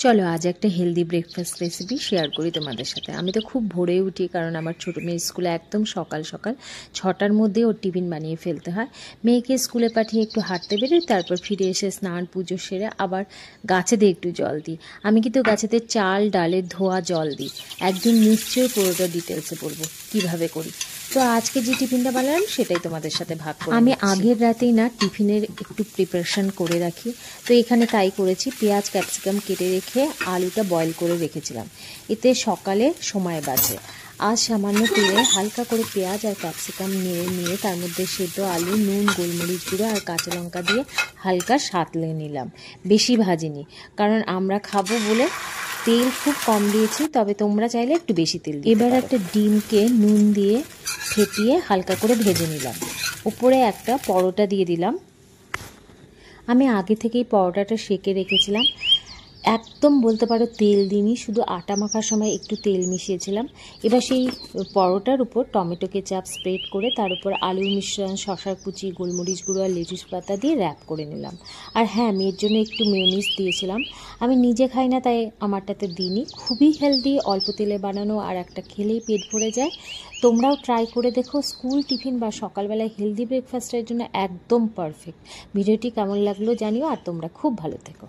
চলো আজ একটা হেলদি ব্রেকফাস্ট রেসিপি শেয়ার করি তোমাদের সাথে। আমি তো খুব ভোরে উঠি, কারণ আমার ছোটো মেয়ে স্কুলে একদম সকাল সকাল 6টার মধ্যে ওর টিফিন বানিয়ে ফেলতে হয়। মেয়েকে স্কুলে পাঠিয়ে একটু হাঁটতে বেরোই, তারপর ফিরে এসে স্নান পুজো সেরে আবার গাছেতে একটু জল দিই। আমি কিন্তু গাছেতে চাল ডালের ধোয়া জল দিই। একদিন নিশ্চয়ই পুরোটা ডিটেলসে বলবো কীভাবে করি। তো আজকে যে টিফিনটা বানালাম সেটাই তোমাদের সাথে ভাগ করে আমি আগের রাতেই না টিফিনের একটু প্রিপারেশন করে রাখি। তো এখানে তাই করেছি, পেঁয়াজ ক্যাপসিকাম কেটে রেখে আলুটা বয়েল করে রেখেছিলাম, এতে সকালে সময় বাঁচে। আজ সামান্য তেলে হালকা করে পেঁয়াজ আর ক্যাপসিকাম নেড়ে নিয়ে তার মধ্যে সেদ্ধ আলু, নুন, গোলমরিচ গুঁড়ো আর কাঁচা লঙ্কা দিয়ে হালকা সাঁতলে নিলাম। বেশি ভাজিনি, কারণ আমরা খাবো বলে তেল খুব কম দিয়েছি, তবে তোমরা চাইলে একটু বেশি তেল দিতে পারো। এবার একটা ডিমকে নুন দিয়ে ফেটিয়ে হালকা করে ভেজে নিলাম। উপরে একটা পরোটা দিয়ে দিলাম। আমি আগে থেকেই পরোটাটা সেঁকে রেখেছিলাম, একদম বলতে পারো তেল দিইনি, শুধু আটা মাখার সময় একটু তেল মিশিয়েছিলাম। এবার সেই পরোটার উপর টমেটো কেচাপ স্প্রেড করে তার উপর আলুর মিশ্রণ, শশার কুচি, গোলমরিচ গুঁড়ো আর লেটুস পাতা দিয়ে র্যাপ করে নিলাম। আর হ্যাঁ, মেয়ের জন্য একটু মেয়োনিজ দিয়েছিলাম। আমি নিজে খাই না, তাই আমারটাতে দিইনি। খুবই হেলদি, অল্প তেলে বানানো, আর একটা খেলেই পেট ভরে যায়। তোমরাও ট্রাই করে দেখো, স্কুল টিফিন বা সকালবেলায় হেলদি ব্রেকফাস্টের জন্য একদম পারফেক্ট। ভিডিওটি কেমন লাগলো জানিও, আর তোমরা খুব ভালো থেকো।